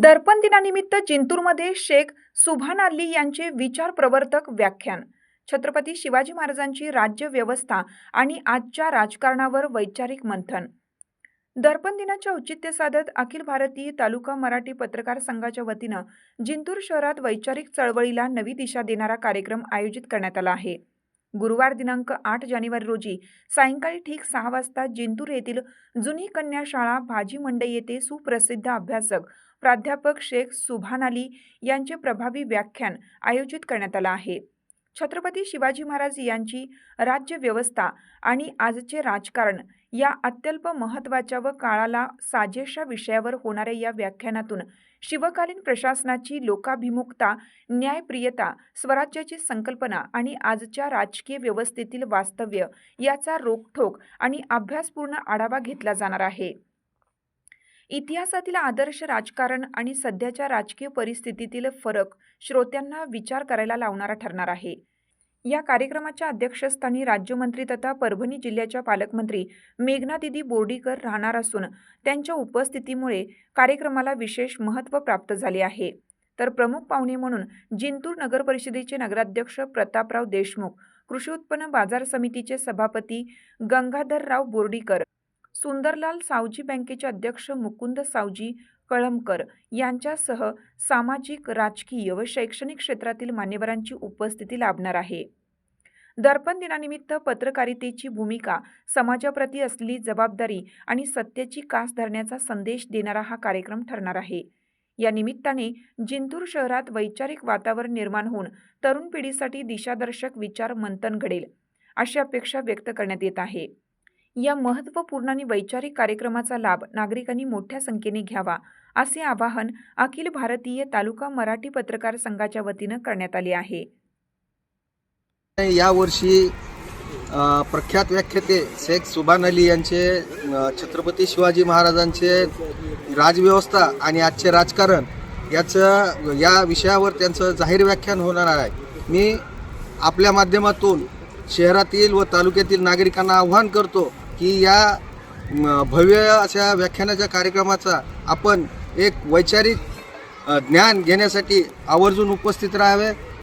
दर्पण दिनानिमित्त जिंतूरमध्ये शेख सुभान अली यांचे विचार प्रवर्तक व्याख्यान. छत्रपती शिवाजी महाराजांची राज्य व्यवस्था आणि आजच्या राजकारणावर वैचारिक मंथन. दर्पण दिनाचे औचित्य साधत अखिल भारतीय तालुका मराठी पत्रकार संघाच्या वतीनं जिंतूर शहरात वैचारिक चळवळीला नवी दिशा देणारा कार्यक्रम आयोजित करण्यात आला आहे. गुरुवार दिनांक 8 जानेवारी रोजी सायंकाळी ठीक 6 वाजता जिंतूर येथील जुनी कन्या शाळा भाजी मंडई येथे सुप्रसिद्ध अभ्यासक प्राध्यापक शेख सुभान अली यांचे प्रभावी व्याख्यान आयोजित करण्यात आलं आहे. छत्रपती शिवाजी महाराज यांची राज्य व्यवस्था आणि आजचे राजकारण या अत्यल्प महत्त्वाच्या व काळाला साजेशा विषयावर होणाऱ्या या व्याख्यानातून शिवकालीन प्रशासनाची लोकाभिमुखता, न्यायप्रियता, स्वराज्याची संकल्पना आणि आजच्या राजकीय व्यवस्थेतील वास्तव्य याचा रोखठोक आणि अभ्यासपूर्ण आढावा घेतला जाणार आहे. इतिहासातील आदर्श राजकारण आणि सध्याच्या राजकीय परिस्थितीतील फरक श्रोत्यांना विचार करायला लावणारा ठरणार आहे. या कार्यक्रमाच्या अध्यक्षस्थानी राज्यमंत्री तथा परभणी जिल्ह्याच्या पालकमंत्री मेघनादिदी बोर्डीकर राहणार असून त्यांच्या उपस्थितीमुळे कार्यक्रमाला विशेष महत्त्व प्राप्त झाले आहे. तर प्रमुख पाहुणे म्हणून जिंतूर नगर परिषदेचे नगराध्यक्ष प्रतापराव देशमुख, कृषी उत्पन्न बाजार समितीचे सभापती गंगाधरराव बोर्डीकर, सुंदरलाल सावजी बँकेचे अध्यक्ष मुकुंद सावजी कळमकर यांच्यासह सामाजिक, राजकीय व शैक्षणिक क्षेत्रातील मान्यवरांची उपस्थिती लाभणार आहे. दर्पण दिनानिमित्त पत्रकारितेची भूमिका, समाजाप्रती असलेली जबाबदारी आणि सत्याची कास धरण्याचा संदेश देणारा हा कार्यक्रम ठरणार आहे. या निमित्ताने जिंतूर शहरात वैचारिक वातावरण निर्माण होऊन तरुण पिढीसाठी दिशादर्शक विचार मंथन घडेल अशी अपेक्षा व्यक्त करण्यात येत आहे. या महत्त्वपूर्ण आणि वैचारिक कार्यक्रमाचा लाभ नागरिकांनी मोठ्या संख्येने घ्यावा असे आवाहन अखिल भारतीय तालुका मराठी पत्रकार संघाच्या वतीनं करण्यात आले आहे. यावर्षी प्रख्यात व्याख्याते शेख सुभान अली यांचे छत्रपती शिवाजी महाराजांचे राजव्यवस्था आणि आजचे राजकारण या विषयावर त्यांचं जाहीर व्याख्यान होणार आहे. मी आपल्या माध्यमातून शहरातील व तालुक्यातील नागरिकांना आव्हान करतो की या भव्य अशा व्याख्यानाच्या कार्यक्रमाचा आपण एक वैचारिक ज्ञान घेण्यासाठी आवर्जून उपस्थित राहावे.